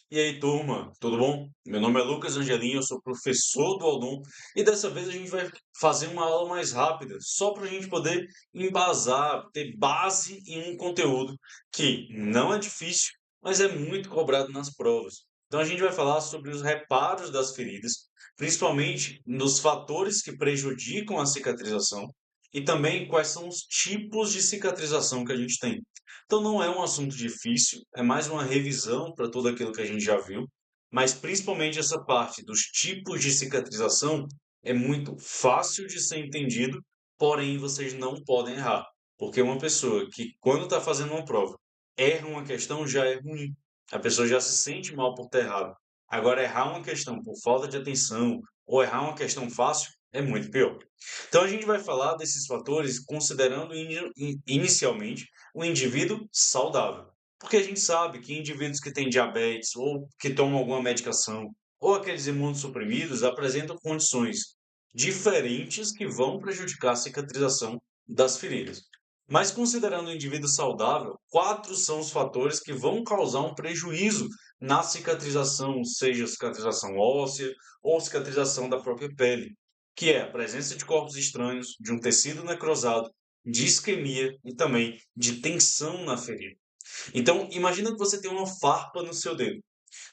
E aí, turma, tudo bom? Meu nome é Lucas Angelim, eu sou professor do Aldon e dessa vez a gente vai fazer uma aula mais rápida, só para a gente poder embasar, ter base em um conteúdo que não é difícil, mas é muito cobrado nas provas. Então a gente vai falar sobre os reparos das feridas, principalmente nos fatores que prejudicam a cicatrização e também quais são os tipos de cicatrização que a gente tem. Então não é um assunto difícil, é mais uma revisão para tudo aquilo que a gente já viu, mas principalmente essa parte dos tipos de cicatrização é muito fácil de ser entendido, porém vocês não podem errar, porque uma pessoa que quando está fazendo uma prova erra uma questão já é ruim, a pessoa já se sente mal por ter errado. Agora errar uma questão por falta de atenção ou errar uma questão fácil é muito pior. Então a gente vai falar desses fatores considerando inicialmente o indivíduo saudável. Porque a gente sabe que indivíduos que têm diabetes ou que tomam alguma medicação ou aqueles imunossuprimidos apresentam condições diferentes que vão prejudicar a cicatrização das feridas. Mas considerando o indivíduo saudável, quatro são os fatores que vão causar um prejuízo na cicatrização, seja cicatrização óssea ou cicatrização da própria pele, que é a presença de corpos estranhos, de um tecido necrosado, de isquemia e também de tensão na ferida. Então, imagina que você tem uma farpa no seu dedo.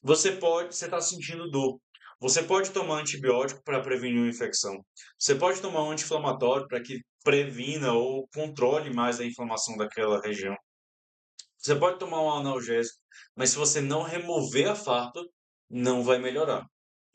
Você está sentindo dor. Você pode tomar antibiótico para prevenir uma infecção. Você pode tomar um anti-inflamatório para que previna ou controle mais a inflamação daquela região. Você pode tomar um analgésico, mas se você não remover a farpa, não vai melhorar.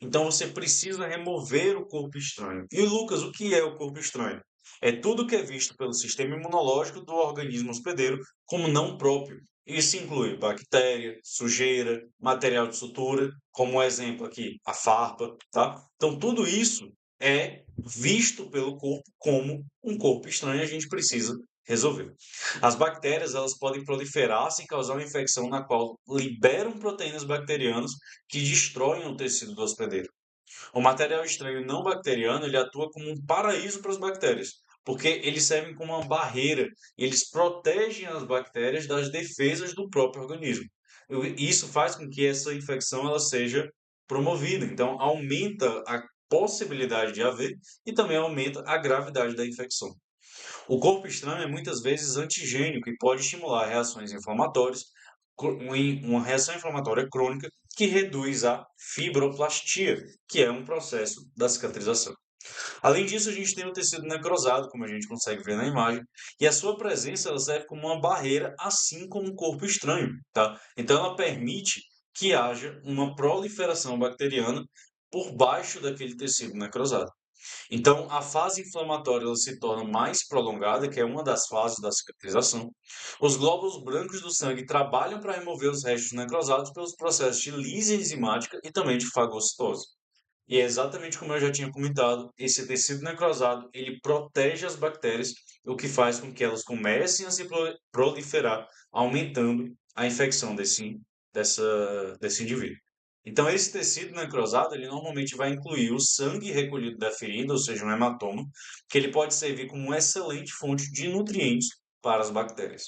Então você precisa remover o corpo estranho. E Lucas, o que é o corpo estranho? É tudo que é visto pelo sistema imunológico do organismo hospedeiro como não próprio. Isso inclui bactéria, sujeira, material de sutura, como exemplo aqui, a farpa, tá? Então tudo isso é visto pelo corpo como um corpo estranho e a gente precisa resolver. As bactérias, elas podem proliferar sem causar uma infecção na qual liberam proteínas bacterianas que destroem o tecido do hospedeiro. O material estranho não bacteriano, ele atua como um paraíso para as bactérias, porque eles servem como uma barreira, eles protegem as bactérias das defesas do próprio organismo. Isso faz com que essa infecção ela seja promovida, então aumenta a possibilidade de haver e também aumenta a gravidade da infecção. O corpo estranho é muitas vezes antigênico e pode estimular reações inflamatórias, uma reação inflamatória crônica que reduz a fibroplastia, que é um processo da cicatrização. Além disso, a gente tem o tecido necrosado, como a gente consegue ver na imagem, e a sua presença ela serve como uma barreira, assim como o corpo estranho, tá? Então ela permite que haja uma proliferação bacteriana por baixo daquele tecido necrosado. Então, a fase inflamatória ela se torna mais prolongada, que é uma das fases da cicatrização. Os glóbulos brancos do sangue trabalham para remover os restos necrosados pelos processos de lise enzimática e também de fagocitose. E é exatamente como eu já tinha comentado, esse tecido necrosado, ele protege as bactérias, o que faz com que elas comecem a se proliferar, aumentando a infecção desse indivíduo. Então, esse tecido necrosado, ele normalmente vai incluir o sangue recolhido da ferida, ou seja, um hematoma, que ele pode servir como uma excelente fonte de nutrientes para as bactérias.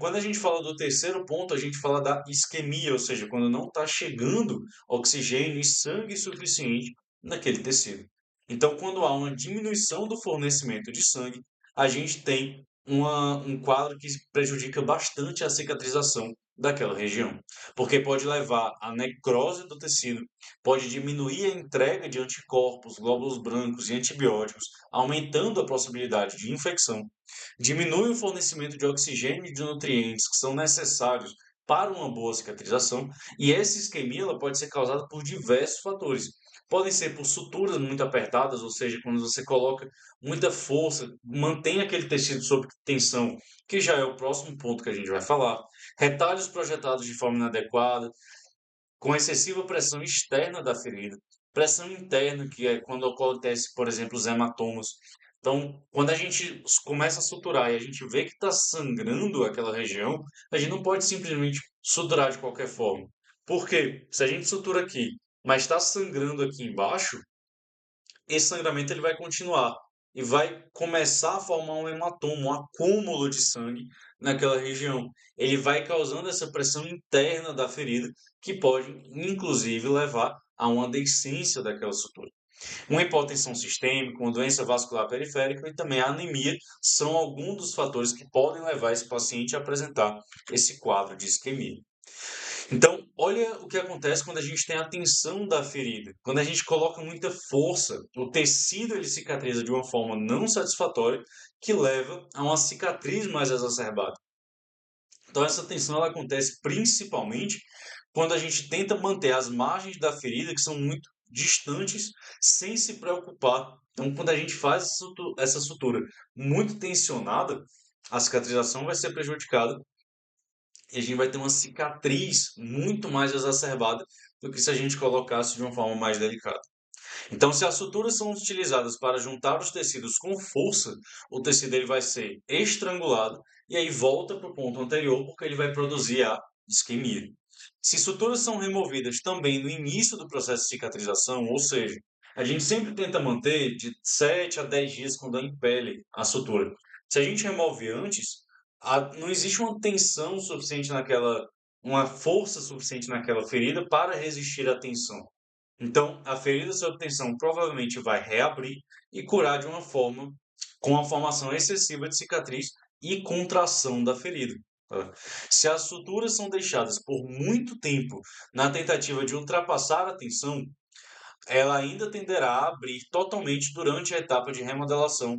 Quando a gente fala do terceiro ponto, a gente fala da isquemia, ou seja, quando não está chegando oxigênio e sangue suficiente naquele tecido. Então, quando há uma diminuição do fornecimento de sangue, a gente tem um quadro que prejudica bastante a cicatrização daquela região, porque pode levar à necrose do tecido, pode diminuir a entrega de anticorpos, glóbulos brancos e antibióticos, aumentando a possibilidade de infecção, diminui o fornecimento de oxigênio e de nutrientes que são necessários para uma boa cicatrização, e essa isquemia ela pode ser causada por diversos fatores. Podem ser por suturas muito apertadas, ou seja, quando você coloca muita força, mantém aquele tecido sob tensão, que já é o próximo ponto que a gente vai falar. Retalhos projetados de forma inadequada, com excessiva pressão externa da ferida, pressão interna, que é quando acontece, por exemplo, os hematomas. Então, quando a gente começa a suturar e a gente vê que está sangrando aquela região, a gente não pode simplesmente suturar de qualquer forma. Por quê? Se a gente sutura aqui, mas está sangrando aqui embaixo, esse sangramento ele vai continuar. e vai começar a formar um hematoma, um acúmulo de sangue naquela região. Ele vai causando essa pressão interna da ferida, que pode, inclusive, levar a uma deiscência daquela sutura. Uma hipotensão sistêmica, uma doença vascular periférica e também a anemia são alguns dos fatores que podem levar esse paciente a apresentar esse quadro de isquemia. Então, olha o que acontece quando a gente tem a tensão da ferida. Quando a gente coloca muita força, o tecido ele cicatriza de uma forma não satisfatória, que leva a uma cicatriz mais exacerbada. Então, essa tensão ela acontece principalmente quando a gente tenta manter as margens da ferida, que são muito distantes, sem se preocupar. Então, quando a gente faz essa sutura muito tensionada, a cicatrização vai ser prejudicada e a gente vai ter uma cicatriz muito mais exacerbada do que se a gente colocasse de uma forma mais delicada. Então, se as suturas são utilizadas para juntar os tecidos com força, o tecido ele vai ser estrangulado e aí volta para o ponto anterior porque ele vai produzir a isquemia. Se suturas são removidas também no início do processo de cicatrização, ou seja, a gente sempre tenta manter de 7 a 10 dias quando a impele a sutura. Se a gente remove antes, não existe uma tensão suficiente naquela, uma força suficiente naquela ferida para resistir à tensão. Então, a ferida sob tensão provavelmente vai reabrir e curar de uma forma com a formação excessiva de cicatriz e contração da ferida. Tá? Se as suturas são deixadas por muito tempo na tentativa de ultrapassar a tensão, ela ainda tenderá a abrir totalmente durante a etapa de remodelação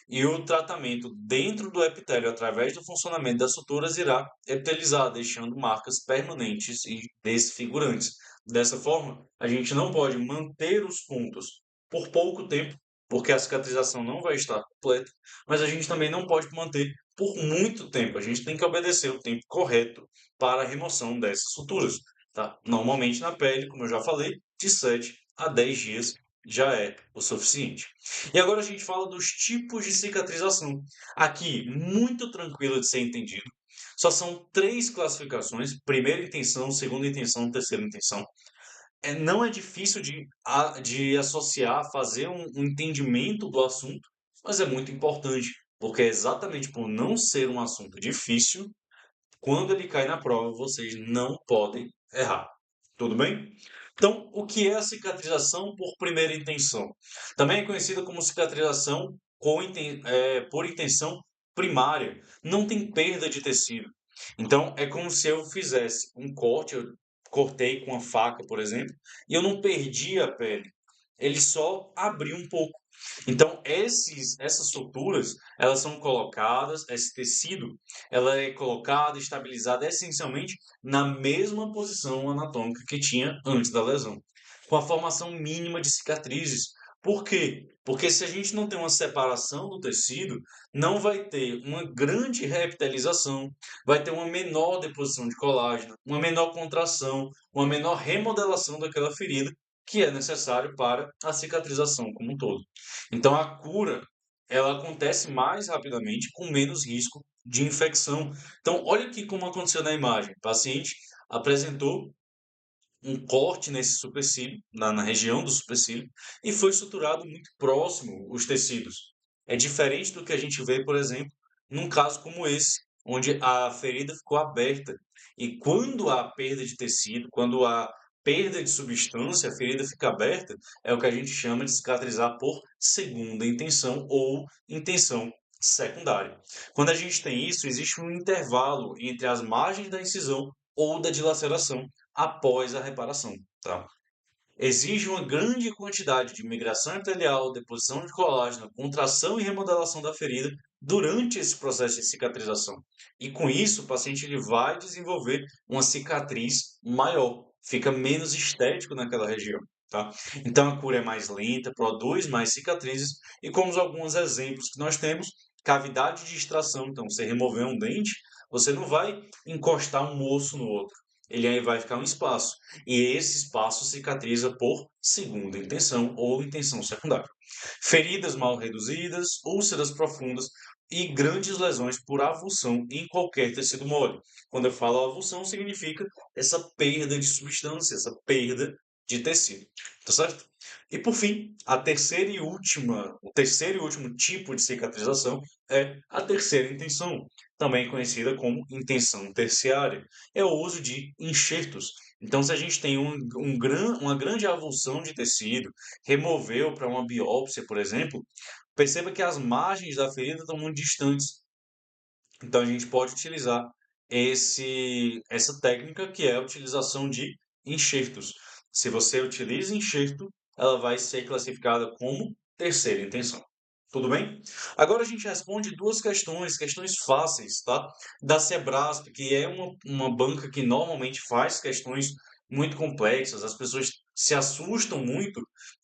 e o tratamento dentro do epitélio através do funcionamento das suturas irá epitelizar, deixando marcas permanentes e desfigurantes. Dessa forma, a gente não pode manter os pontos por pouco tempo, porque a cicatrização não vai estar completa, mas a gente também não pode manter por muito tempo. A gente tem que obedecer o tempo correto para a remoção dessas suturas. Tá? Normalmente na pele, como eu já falei, de 7 a 10 dias já é o suficiente. E agora a gente fala dos tipos de cicatrização. Aqui, muito tranquilo de ser entendido. Só são três classificações: primeira intenção, segunda intenção, terceira intenção. Não é difícil de associar, fazer um entendimento do assunto, mas é muito importante, porque é exatamente por não ser um assunto difícil, quando ele cai na prova, vocês não podem errar. Tudo bem? Então, o que é a cicatrização por primeira intenção? Também é conhecida como cicatrização por intenção primária. Não tem perda de tecido. Então, é como se eu fizesse um corte, eu cortei com a faca, por exemplo, e eu não perdi a pele. Ele só abriu um pouco. Então, essas suturas, elas são colocadas, esse tecido, ela é colocada, estabilizada essencialmente na mesma posição anatômica que tinha antes da lesão, com a formação mínima de cicatrizes. Por quê? Porque se a gente não tem uma separação do tecido, não vai ter uma grande reepitelização, vai ter uma menor deposição de colágeno, uma menor contração, uma menor remodelação daquela ferida, que é necessário para a cicatrização como um todo. Então a cura ela acontece mais rapidamente com menos risco de infecção. Então olha aqui como aconteceu na imagem. O paciente apresentou um corte nesse supercílio, na região do supercílio, e foi suturado muito próximo os tecidos. É diferente do que a gente vê, por exemplo, num caso como esse, onde a ferida ficou aberta. E quando há perda de tecido, quando há perda de substância, a ferida fica aberta, é o que a gente chama de cicatrizar por segunda intenção ou intenção secundária. Quando a gente tem isso, existe um intervalo entre as margens da incisão ou da dilaceração após a reparação, tá? Exige uma grande quantidade de migração epitelial, deposição de colágeno, contração e remodelação da ferida durante esse processo de cicatrização. E com isso, o paciente ele vai desenvolver uma cicatriz maior, fica menos estético naquela região. Tá? Então a cura é mais lenta, produz mais cicatrizes, e como alguns exemplos que nós temos, cavidade de extração. Então, você remover um dente, você não vai encostar um osso no outro, ele aí vai ficar um espaço. E esse espaço cicatriza por segunda intenção ou intenção secundária. Feridas mal reduzidas, úlceras profundas e grandes lesões por avulsão em qualquer tecido mole. Quando eu falo avulsão, significa essa perda de substância, essa perda de tecido, tá certo? E por fim, o terceiro e último tipo de cicatrização é a terceira intenção, também conhecida como intenção terciária. É o uso de enxertos. Então, se a gente tem uma grande avulsão de tecido, removeu para uma biópsia, por exemplo, perceba que as margens da ferida estão muito distantes. Então, a gente pode utilizar essa técnica que é a utilização de enxertos. Se você utiliza enxerto, ela vai ser classificada como terceira intenção. Tudo bem? Agora a gente responde duas questões fáceis, tá? Da Sebrasp, que é uma banca que normalmente faz questões muito complexas. As pessoas se assustam muito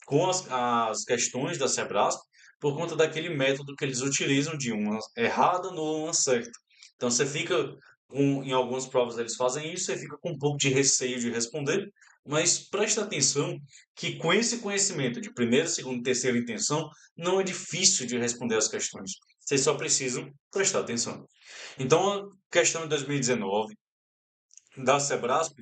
com as questões da Sebrasp por conta daquele método que eles utilizam de uma errada, nula, uma certa. Então você fica em algumas provas eles fazem isso, você fica com um pouco de receio de responder, mas presta atenção que com esse conhecimento de primeira, segunda e terceira intenção, não é difícil de responder as questões. Vocês só precisam prestar atenção. Então, a questão de 2019 da Sebrasp,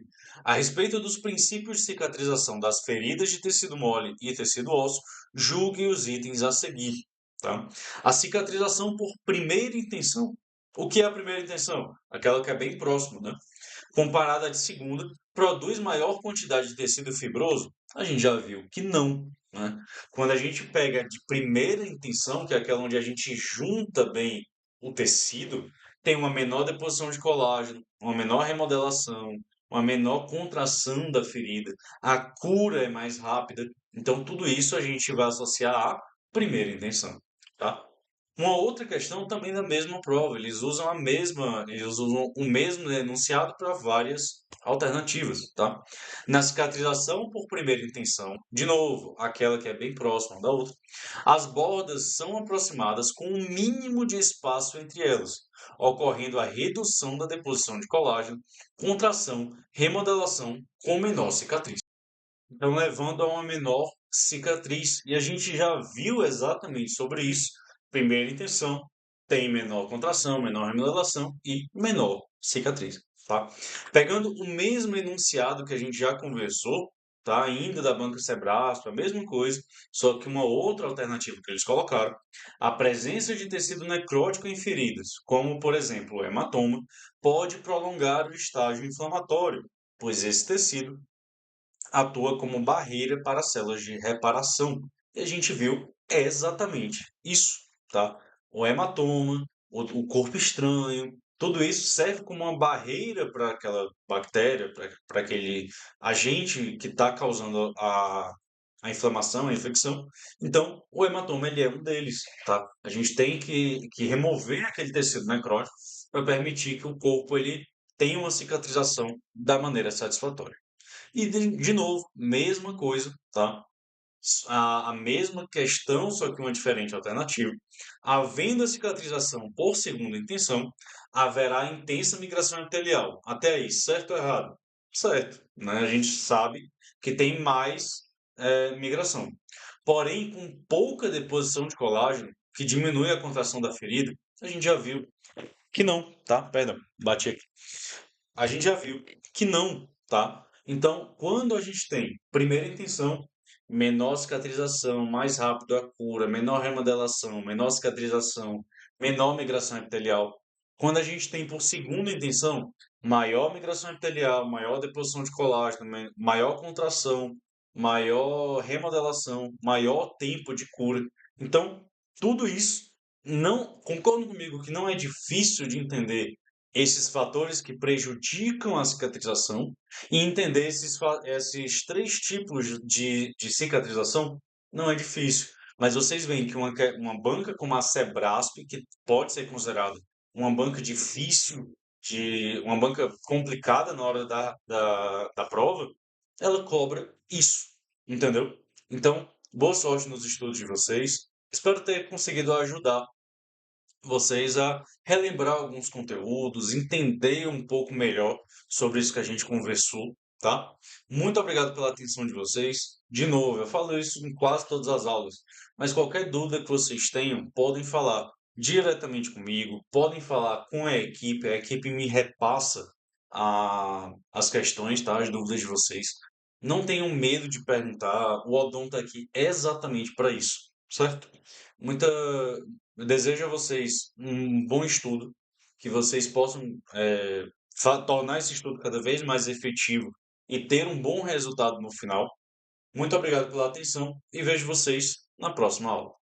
a respeito dos princípios de cicatrização das feridas de tecido mole e tecido ósseo, julgue os itens a seguir. Tá? A cicatrização por primeira intenção. O que é a primeira intenção? Aquela que é bem próxima, né? Comparada à de segunda, produz maior quantidade de tecido fibroso? A gente já viu que não, né? Quando a gente pega de primeira intenção, que é aquela onde a gente junta bem o tecido, tem uma menor deposição de colágeno, uma menor remodelação, uma menor contração da ferida, a cura é mais rápida. Então, tudo isso a gente vai associar à primeira intenção, tá? Uma outra questão também da mesma prova, eles usam o mesmo enunciado para várias alternativas, tá? Na cicatrização por primeira intenção, de novo, aquela que é bem próxima da outra, as bordas são aproximadas com um mínimo de espaço entre elas, ocorrendo a redução da deposição de colágeno, contração, remodelação com menor cicatriz. Então, levando a uma menor cicatriz. E a gente já viu exatamente sobre isso. Primeira intenção, tem menor contração, menor remodelação e menor cicatriz, tá? Pegando o mesmo enunciado que a gente já conversou, tá? Ainda da banca Sebrasp, a mesma coisa, só que uma outra alternativa que eles colocaram, a presença de tecido necrótico em feridas, como por exemplo o hematoma, pode prolongar o estágio inflamatório, pois esse tecido atua como barreira para células de reparação. E a gente viu exatamente isso, tá? O hematoma, o corpo estranho, tudo isso serve como uma barreira para aquela bactéria, para aquele agente que está causando a inflamação, a infecção. Então, o hematoma ele é um deles, tá? A gente tem que remover aquele tecido necrótico para permitir que o corpo ele tenha uma cicatrização da maneira satisfatória. E de novo, mesma coisa, tá? A mesma questão, só que uma diferente alternativa. Havendo a cicatrização por segunda intenção, haverá intensa migração epitelial. Até aí, certo ou errado? Certo, né? A gente sabe que tem mais migração. Porém, com pouca deposição de colágeno, que diminui a contração da ferida, a gente já viu que não, tá? Perdão, bati aqui. A gente já viu que não, tá? Então, quando a gente tem primeira intenção, menor cicatrização, mais rápido a cura, menor remodelação, menor cicatrização, menor migração epitelial. Quando a gente tem por segunda intenção, maior migração epitelial, maior deposição de colágeno, maior contração, maior remodelação, maior tempo de cura. Então, tudo isso não concordo comigo que não é difícil de entender esses fatores que prejudicam a cicatrização e entender esses três tipos de cicatrização não é difícil. Mas vocês veem que uma banca como a Sebrasp, que pode ser considerada uma banca difícil, uma banca complicada na hora da prova, ela cobra isso, entendeu? Então, boa sorte nos estudos de vocês. Espero ter conseguido ajudar vocês a relembrar alguns conteúdos, entender um pouco melhor sobre isso que a gente conversou, tá? Muito obrigado pela atenção de vocês. De novo, eu falo isso em quase todas as aulas, mas qualquer dúvida que vocês tenham, podem falar diretamente comigo, podem falar com a equipe me repassa as questões, tá? As dúvidas de vocês. Não tenham medo de perguntar, o Odon está aqui exatamente para isso, certo? Muita... Eu desejo a vocês um bom estudo, que vocês possam tornar esse estudo cada vez mais efetivo e ter um bom resultado no final. Muito obrigado pela atenção e vejo vocês na próxima aula.